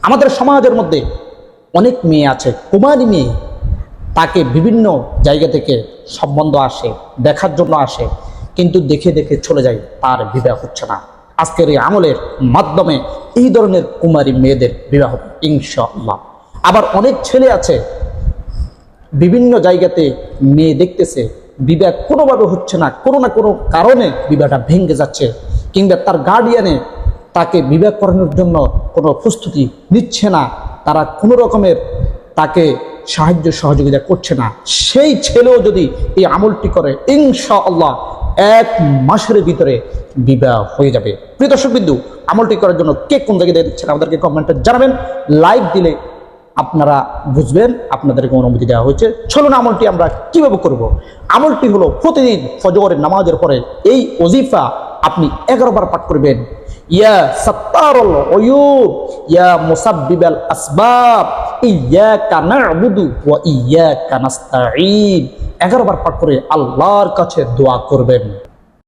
আমাদের সমাজের মধ্যে অনেক মেয়ে আছে, কুমারী মেয়ে, তাকে বিভিন্ন জায়গা থেকে সম্বন্ধ আসে, দেখার জন্য আসে, কিন্তু দেখে দেখে চলে যায়, তার বিবাহ হচ্ছে না। আজকের এই আমলের মাধ্যমে এই ধরনের কুমারী মেয়েদের বিবাহ হবে ইনশাআল্লাহ। আবার অনেক ছেলে আছে, বিভিন্ন জায়গাতে মেয়ে দেখতেছে, বিবাহ কোনোভাবে হচ্ছে না, কোনো না কোনো কারণে বিবাহটা ভেঙে যাচ্ছে, কিংবা তার গার্ডিয়ানে তাকে বিবাহ করানোর জন্য কোনো প্রস্তুতি নিচ্ছে না, তারা কোনো রকমের তাকে সাহায্য সহযোগিতা করছে না। সেই ছেলেও যদি এই আমলটি করে ইনশাআল্লাহ 1 মাসের ভিতরে বিবাহ হয়ে যাবে। প্রিয় দর্শকবিন্দু, আমলটি করার জন্য কে কোন জায়গায় দিচ্ছেন আমাদেরকে কমেন্টে জানাবেন। লাইক দিলে আপনারা বুঝবেন আপনাদেরকে অনুমতি দেওয়া হয়েছে। চলুন আমলটি আমরা কিভাবে করব। আমলটি হলো প্রতিদিন ফজরের নামাজের পরে এই ওজিফা আপনি 11 বার পাঠ করবেন। ইয়া সাত্তারুল উয়ুব ইয়া মুসাব্বিবাল আসবাব ইয়্যাকা না'বুদু ওয়া ইয়্যাকা নাস্তাঈন 11 বার পাঠ করে আল্লাহর কাছে দোয়া করবেন।